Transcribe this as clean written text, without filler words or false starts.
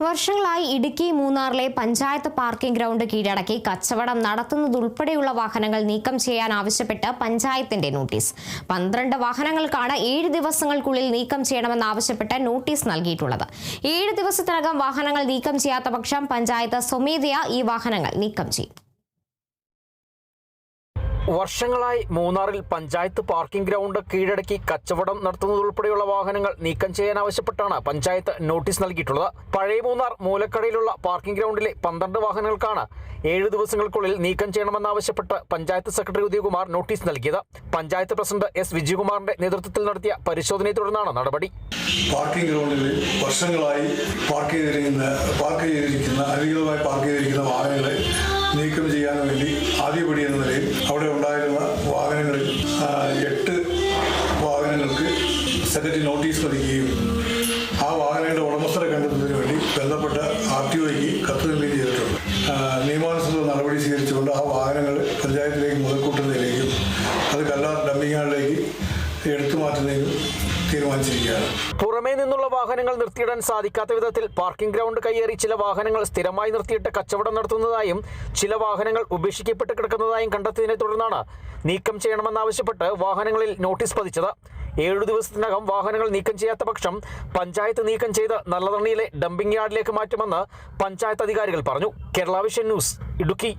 വർഷങ്ങളായി ഇടുക്കി മൂന്നാറിലെ panchayat parking ground കീഴടക്കി കച്ചവടം നടത്തുന്നതുൾപ്പെടെയുള്ള വാഹനങ്ങൾ നീക്കം ചെയ്യാൻ ആവശ്യപ്പെട്ട് പഞ്ചായത്തിന്റെ നോട്ടീസ്. 12 വാഹനങ്ങൾക്കാണ് 7 ദിവസങ്ങൾക്കുള്ളിൽ നീക്കം ചെയ്യണമെന്നാവശ്യപ്പെട്ട് നോട്ടീസ് നൽകിയിട്ടുള്ളത്. 7 ദിവസത്തിനകം വാഹനങ്ങൾ നീക്കം ചെയ്യാത്ത പക്ഷം പഞ്ചായത്ത് സ്വമേധയാ ഈ വാഹനങ്ങൾ നീക്കം ചെയ്യും. വർഷങ്ങളായി മൂന്നാറിൽ പഞ്ചായത്ത് പാർക്കിംഗ് ഗ്രൗണ്ട് കീഴടക്കി കച്ചവടം നടത്തുന്നതുൾപ്പെടെയുള്ള വാഹനങ്ങൾ നീക്കം ചെയ്യാനാവശ്യപ്പെട്ടാണ് പഞ്ചായത്ത് നോട്ടീസ് നൽകിയിട്ടുള്ളത്. പഴയ മൂന്നാർ മൂലക്കടയിലുള്ള പാർക്കിംഗ് ഗ്രൗണ്ടിലെ 12 വാഹനങ്ങൾക്കാണ് 7 ദിവസങ്ങൾക്കുള്ളിൽ നീക്കം ചെയ്യണമെന്നാവശ്യപ്പെട്ട് പഞ്ചായത്ത് സെക്രട്ടറി ഉദയകുമാർ നോട്ടീസ് നൽകിയത്. പഞ്ചായത്ത് പ്രസിഡന്റ് എസ് വിജയകുമാറിന്റെ നേതൃത്വത്തിൽ നടത്തിയ പരിശോധനയെ തുടർന്നാണ് നടപടി. പാർക്കിംഗ് ഗ്രൗണ്ടിൽ വർഷങ്ങളായി പാർക്ക് ചെയ്തിരിക്കുന്ന വാഹനങ്ങളെ നീക്കം ചെയ്യാൻ വേണ്ടി ആദ്യപടി എന്ന നിലയിൽ അവിടെ ഉണ്ടായിരുന്ന വാഹനങ്ങളിൽ 8 വാഹനങ്ങൾക്ക് സെക്രട്ടറി നോട്ടീസ് നൽകുകയും ആ വാഹനങ്ങളുടെ ഉടമസ്ഥരെ കണ്ടെത്തുന്നതിന് വേണ്ടി ബന്ധപ്പെട്ട RTOയ്ക്ക് കത്ത് നൽകുകയും ചെയ്തിട്ടുണ്ട്. നിയമാനുസൃത നടപടി സ്വീകരിച്ചുകൊണ്ട് ആ വാഹനങ്ങൾ പഞ്ചായത്തിലേക്ക് മുതൽക്കൂട്ടുന്നതിലേക്കും അത് കല്ലാർ ഡംപിംഗ് യാർഡിലേക്ക് എടുത്തു മാറ്റുന്നതിനും തീരുമാനിച്ചിരിക്കുകയാണ്. പുറമേ നിന്നുള്ള വാഹനങ്ങൾ നിർത്തിയിടാൻ സാധിക്കാത്ത വിധത്തിൽ പാർക്കിംഗ് ഗ്രൗണ്ട് കയ്യേറി ചില വാഹനങ്ങൾ സ്ഥിരമായി നിർത്തിയിട്ട് കച്ചവടം നടത്തുന്നതായും ചില വാഹനങ്ങൾ ഉപേക്ഷിക്കപ്പെട്ട് കിടക്കുന്നതായും കണ്ടെത്തിയതിനെ തുടർന്നാണ് നീക്കം ചെയ്യണമെന്നാവശ്യപ്പെട്ട് വാഹനങ്ങളിൽ നോട്ടീസ് പതിച്ചത്. 7 ദിവസത്തിനകം വാഹനങ്ങൾ നീക്കം ചെയ്യാത്ത പക്ഷം പഞ്ചായത്ത് നീക്കം ചെയ്ത് നല്ലതണ്ണിയിലെ ഡംപിംഗ് യാർഡിലേക്ക് മാറ്റുമെന്ന് പഞ്ചായത്ത് അധികാരികൾ പറഞ്ഞു. Kerala vision news, Idukki.